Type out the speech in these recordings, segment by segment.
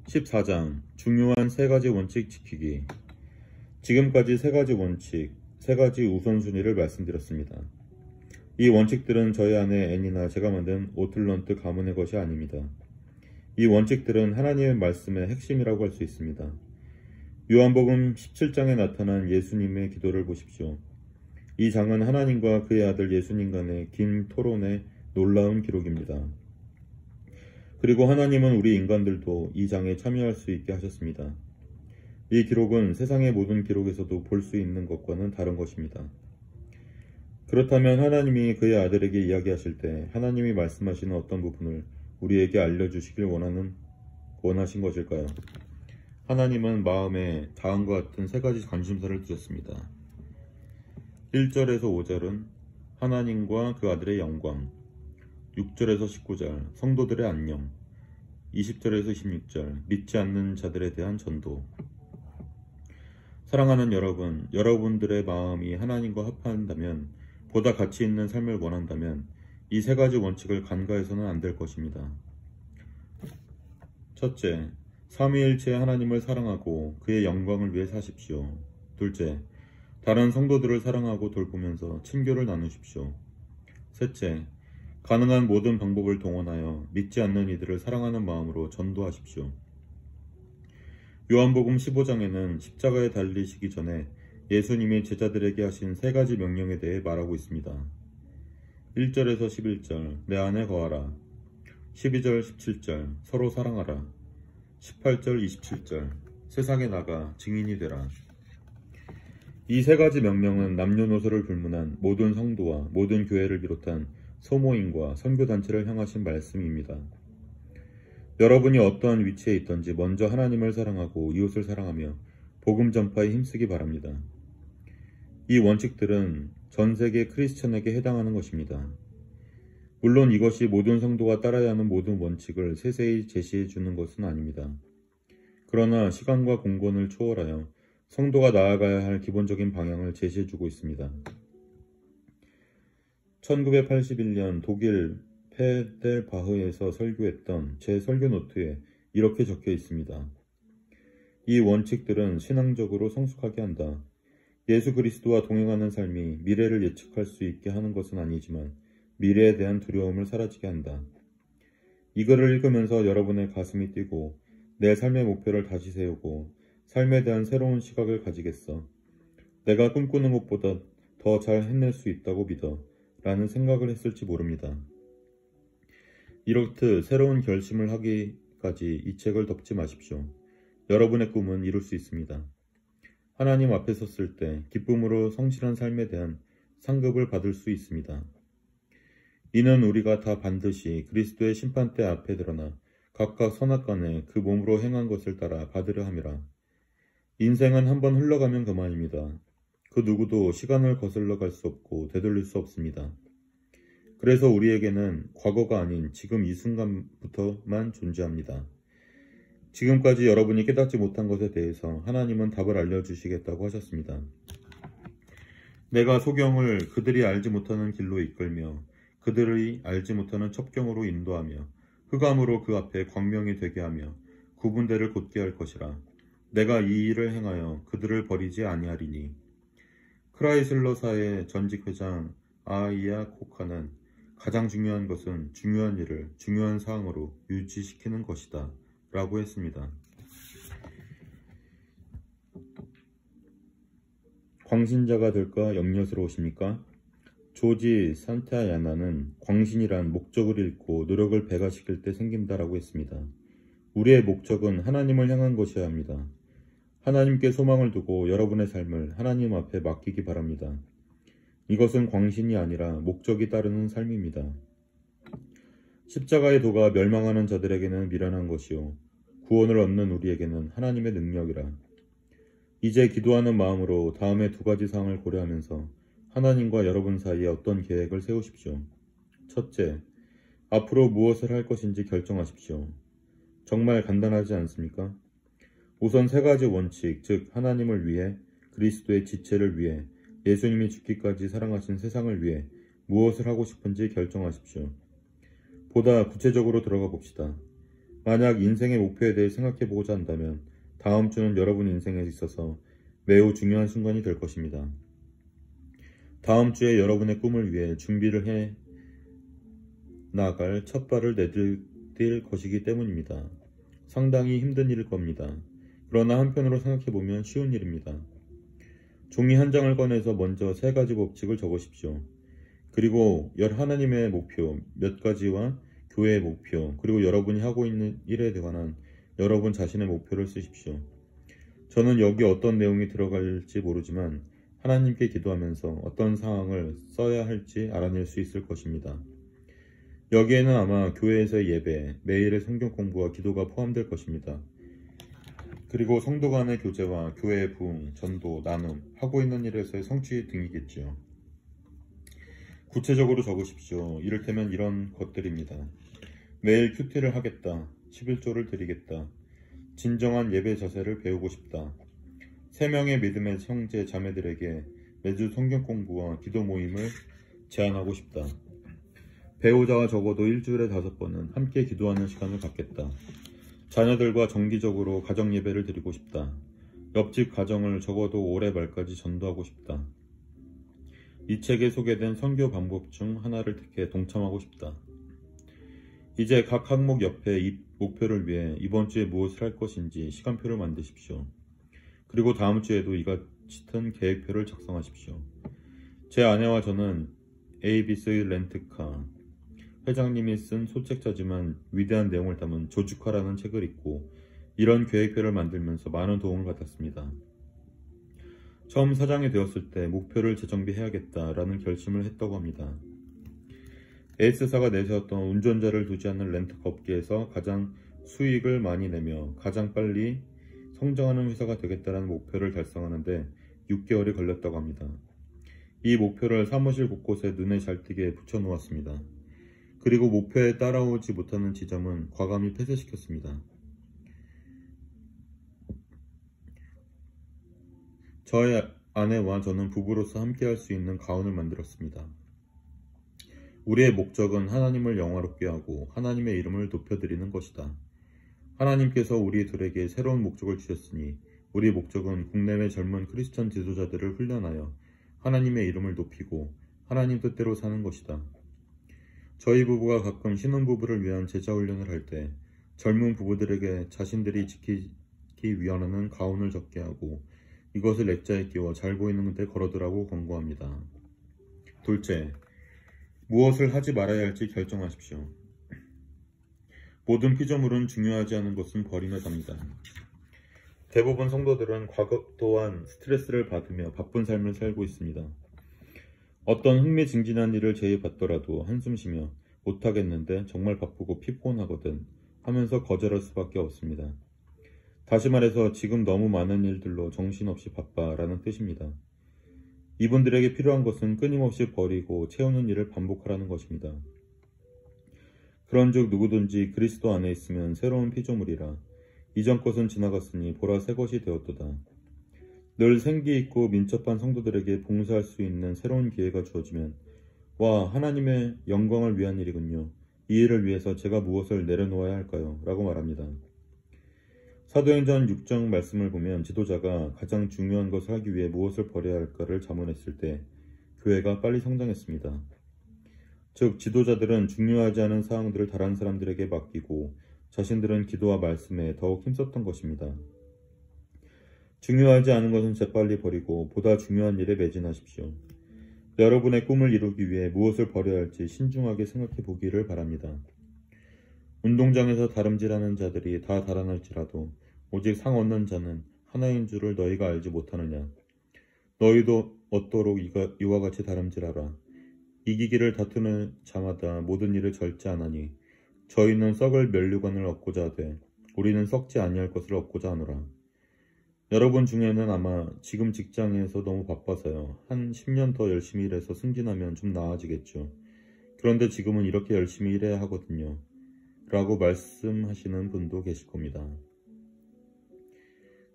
14장 중요한 세 가지 원칙 지키기. 지금까지 세 가지 원칙, 세 가지 우선순위를 말씀드렸습니다. 이 원칙들은 저희 아내 앤이나 제가 만든 오틀런트 가문의 것이 아닙니다. 이 원칙들은 하나님의 말씀의 핵심이라고 할 수 있습니다. 요한복음 17장에 나타난 예수님의 기도를 보십시오. 이 장은 하나님과 그의 아들 예수님 간의 긴 토론의 놀라운 기록입니다. 그리고 하나님은 우리 인간들도 이 장에 참여할 수 있게 하셨습니다. 이 기록은 세상의 모든 기록에서도 볼 수 있는 것과는 다른 것입니다. 그렇다면 하나님이 그의 아들에게 이야기하실 때 하나님이 말씀하시는 어떤 부분을 우리에게 알려주시길 원하신 것일까요? 하나님은 마음에 다음과 같은 세 가지 관심사를 두셨습니다. 1절에서 5절은 하나님과 그 아들의 영광, 6절에서 19절 성도들의 안녕, 20절에서 26절 믿지 않는 자들에 대한 전도. 사랑하는 여러분, 여러분들의 마음이 하나님과 합한다면, 보다 가치 있는 삶을 원한다면 이 세 가지 원칙을 간과해서는 안 될 것입니다. 첫째, 삼위일체 하나님을 사랑하고 그의 영광을 위해 사십시오. 둘째, 다른 성도들을 사랑하고 돌보면서 친교를 나누십시오. 셋째, 가능한 모든 방법을 동원하여 믿지 않는 이들을 사랑하는 마음으로 전도하십시오. 요한복음 15장에는 십자가에 달리시기 전에 예수님이 제자들에게 하신 세 가지 명령에 대해 말하고 있습니다. 1절에서 11절 내 안에 거하라, 12절 17절 서로 사랑하라, 18절 27절 세상에 나가 증인이 되라. 이 세 가지 명령은 남녀노소를 불문한 모든 성도와 모든 교회를 비롯한 소모임과 선교단체를 향하신 말씀입니다. 여러분이 어떠한 위치에 있든지 먼저 하나님을 사랑하고 이웃을 사랑하며 복음 전파에 힘쓰기 바랍니다. 이 원칙들은 전 세계 크리스천에게 해당하는 것입니다. 물론 이것이 모든 성도가 따라야 하는 모든 원칙을 세세히 제시해 주는 것은 아닙니다. 그러나 시간과 공간을 초월하여 성도가 나아가야 할 기본적인 방향을 제시해 주고 있습니다. 1981년 독일 페델바흐에서 설교했던 제 설교 노트에 이렇게 적혀 있습니다. 이 원칙들은 신앙적으로 성숙하게 한다. 예수 그리스도와 동행하는 삶이 미래를 예측할 수 있게 하는 것은 아니지만 미래에 대한 두려움을 사라지게 한다. 이 글을 읽으면서 여러분의 가슴이 뛰고 내 삶의 목표를 다시 세우고 삶에 대한 새로운 시각을 가지겠어. 내가 꿈꾸는 것보다 더 잘 해낼 수 있다고 믿어. 라는 생각을 했을지 모릅니다. 이렇듯 새로운 결심을 하기까지 이 책을 덮지 마십시오. 여러분의 꿈은 이룰 수 있습니다. 하나님 앞에 섰을 때 기쁨으로 성실한 삶에 대한 상급을 받을 수 있습니다. 이는 우리가 다 반드시 그리스도의 심판대 앞에 드러나 각각 선악간에 그 몸으로 행한 것을 따라 받으려 함이라. 인생은 한번 흘러가면 그만입니다. 그 누구도 시간을 거슬러 갈 수 없고 되돌릴 수 없습니다. 그래서 우리에게는 과거가 아닌 지금 이 순간부터만 존재합니다. 지금까지 여러분이 깨닫지 못한 것에 대해서 하나님은 답을 알려주시겠다고 하셨습니다. 내가 소경을 그들이 알지 못하는 길로 이끌며 그들이 알지 못하는 첩경으로 인도하며 흑암으로 그 앞에 광명이 되게 하며 구분대를 곧게 할 것이라. 내가 이 일을 행하여 그들을 버리지 아니하리니. 크라이슬러사의 전직 회장 아이야 코카는 가장 중요한 것은 중요한 일을 중요한 사항으로 유지시키는 것이다 라고 했습니다. 광신자가 될까 염려스러우십니까? 조지 산타야나는 광신이란 목적을 잃고 노력을 배가시킬 때 생긴다라고 했습니다. 우리의 목적은 하나님을 향한 것이어야 합니다. 하나님께 소망을 두고 여러분의 삶을 하나님 앞에 맡기기 바랍니다. 이것은 광신이 아니라 목적이 따르는 삶입니다. 십자가의 도가 멸망하는 자들에게는 미련한 것이요 구원을 얻는 우리에게는 하나님의 능력이라. 이제 기도하는 마음으로 다음의 두 가지 사항을 고려하면서 하나님과 여러분 사이에 어떤 계획을 세우십시오. 첫째, 앞으로 무엇을 할 것인지 결정하십시오. 정말 간단하지 않습니까? 우선 세 가지 원칙, 즉 하나님을 위해, 그리스도의 지체를 위해, 예수님이 죽기까지 사랑하신 세상을 위해 무엇을 하고 싶은지 결정하십시오. 보다 구체적으로 들어가 봅시다. 만약 인생의 목표에 대해 생각해 보고자 한다면 다음 주는 여러분 인생에 있어서 매우 중요한 순간이 될 것입니다. 다음 주에 여러분의 꿈을 위해 준비를 해 나갈 첫 발을 내디딜 것이기 때문입니다. 상당히 힘든 일일 겁니다. 그러나 한편으로 생각해보면 쉬운 일입니다. 종이 한 장을 꺼내서 먼저 3가지 법칙을 적으십시오. 그리고 하나님의 목표 몇 가지와 교회의 목표, 그리고 여러분이 하고 있는 일에 관한 여러분 자신의 목표를 쓰십시오. 저는 여기 어떤 내용이 들어갈지 모르지만 하나님께 기도하면서 어떤 상황을 써야 할지 알아낼 수 있을 것입니다. 여기에는 아마 교회에서의 예배, 매일의 성경 공부와 기도가 포함될 것입니다. 그리고 성도 간의 교제와 교회의 부흥, 전도, 나눔, 하고 있는 일에서의 성취 등이겠지요. 구체적으로 적으십시오. 이를테면 이런 것들입니다. 매일 큐티를 하겠다. 11조를 드리겠다. 진정한 예배 자세를 배우고 싶다. 3명의 믿음의 형제 자매들에게 매주 성경 공부와 기도 모임을 제안하고 싶다. 배우자와 적어도 일주일에 5번은 함께 기도하는 시간을 갖겠다. 자녀들과 정기적으로 가정 예배를 드리고 싶다. 옆집 가정을 적어도 올해 말까지 전도하고 싶다. 이 책에 소개된 선교 방법 중 하나를 택해 동참하고 싶다. 이제 각 항목 옆에 이 목표를 위해 이번 주에 무엇을 할 것인지 시간표를 만드십시오. 그리고 다음 주에도 이같은 계획표를 작성하십시오. 제 아내와 저는 ABC 렌트카 회장님이 쓴 소책자지만 위대한 내용을 담은 조직화라는 책을 읽고 이런 계획표를 만들면서 많은 도움을 받았습니다. 처음 사장이 되었을 때 목표를 재정비해야겠다라는 결심을 했다고 합니다. S사가 내세웠던 운전자를 두지 않는 렌트카 업계에서 가장 수익을 많이 내며 가장 빨리 성장하는 회사가 되겠다는 목표를 달성하는데 6개월이 걸렸다고 합니다. 이 목표를 사무실 곳곳에 눈에 잘 띄게 붙여놓았습니다. 그리고 목표에 따라오지 못하는 지점은 과감히 폐쇄시켰습니다. 저의 아내와 저는 부부로서 함께할 수 있는 가운을 만들었습니다. 우리의 목적은 하나님을 영화롭게 하고 하나님의 이름을 높여드리는 것이다. 하나님께서 우리 둘에게 새로운 목적을 주셨으니 우리 목적은 국내외 젊은 크리스천 지도자들을 훈련하여 하나님의 이름을 높이고 하나님 뜻대로 사는 것이다. 저희 부부가 가끔 신혼부부를 위한 제자훈련을 할 때 젊은 부부들에게 자신들이 지키기 위하는 가운을 적게 하고 이것을 액자에 끼워 잘 보이는 데 걸어두라고 권고합니다. 둘째, 무엇을 하지 말아야 할지 결정하십시오. 모든 피조물은 중요하지 않은 것은 버림에 답니다. 대부분 성도들은 과도한 스트레스를 받으며 바쁜 삶을 살고 있습니다. 어떤 흥미진진한 일을 제의받더라도 한숨 쉬며 못하겠는데 정말 바쁘고 피곤하거든 하면서 거절할 수밖에 없습니다. 다시 말해서 지금 너무 많은 일들로 정신없이 바빠라는 뜻입니다. 이분들에게 필요한 것은 끊임없이 버리고 채우는 일을 반복하라는 것입니다. 그런즉 누구든지 그리스도 안에 있으면 새로운 피조물이라 이전 것은 지나갔으니 보라 새 것이 되었도다. 늘 생기 있고 민첩한 성도들에게 봉사할 수 있는 새로운 기회가 주어지면 와, 하나님의 영광을 위한 일이군요. 이 일을 위해서 제가 무엇을 내려놓아야 할까요? 라고 말합니다. 사도행전 6장 말씀을 보면 지도자가 가장 중요한 것을 하기 위해 무엇을 버려야 할까를 자문했을 때 교회가 빨리 성장했습니다. 즉 지도자들은 중요하지 않은 사항들을 다른 사람들에게 맡기고 자신들은 기도와 말씀에 더욱 힘썼던 것입니다. 중요하지 않은 것은 재빨리 버리고 보다 중요한 일에 매진하십시오. 여러분의 꿈을 이루기 위해 무엇을 버려야 할지 신중하게 생각해 보기를 바랍니다. 운동장에서 다름질하는 자들이 다 달아날지라도 오직 상 얻는 자는 하나인 줄을 너희가 알지 못하느냐. 너희도 얻도록 이와 같이 다름질하라. 이기기를 다투는 자마다 모든 일을 절제하나니 저희는 썩을 면류관을 얻고자 하되 우리는 썩지 아니할 것을 얻고자 하노라. 여러분 중에는 아마 지금 직장에서 너무 바빠서요. 한 10년 더 열심히 일해서 승진하면 좀 나아지겠죠. 그런데 지금은 이렇게 열심히 일해야 하거든요. 라고 말씀하시는 분도 계실 겁니다.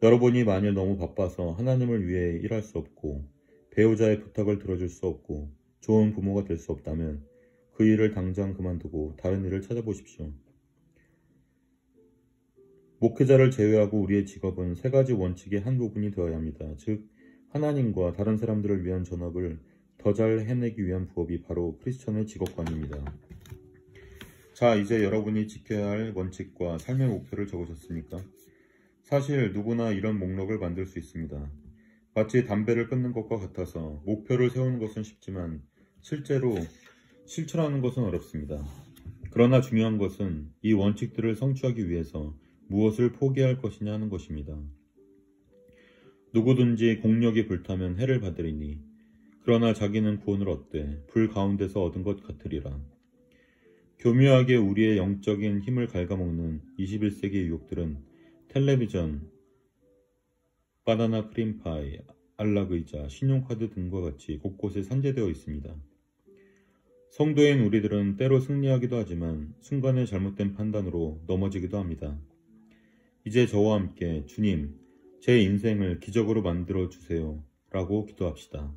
여러분이 만일 너무 바빠서 하나님을 위해 일할 수 없고 배우자의 부탁을 들어줄 수 없고 좋은 부모가 될 수 없다면 그 일을 당장 그만두고 다른 일을 찾아보십시오. 목회자를 제외하고 우리의 직업은 세 가지 원칙의 한 부분이 되어야 합니다. 즉, 하나님과 다른 사람들을 위한 전업을 더 잘 해내기 위한 부업이 바로 크리스천의 직업관입니다. 자, 이제 여러분이 지켜야 할 원칙과 삶의 목표를 적으셨습니까? 사실 누구나 이런 목록을 만들 수 있습니다. 마치 담배를 끊는 것과 같아서 목표를 세우는 것은 쉽지만 실제로 실천하는 것은 어렵습니다. 그러나 중요한 것은 이 원칙들을 성취하기 위해서 무엇을 포기할 것이냐 하는 것입니다. 누구든지 공력이 불타면 해를 받으리니 그러나 자기는 구원을 얻되 불 가운데서 얻은 것 같으리라. 교묘하게 우리의 영적인 힘을 갉아먹는 21세기의 유혹들은 텔레비전, 바나나 크림파이, 안락의자, 신용카드 등과 같이 곳곳에 산재되어 있습니다. 성도인 우리들은 때로 승리하기도 하지만 순간의 잘못된 판단으로 넘어지기도 합니다. 이제 저와 함께 주님, 제 인생을 기적으로 만들어 주세요 라고 기도합시다.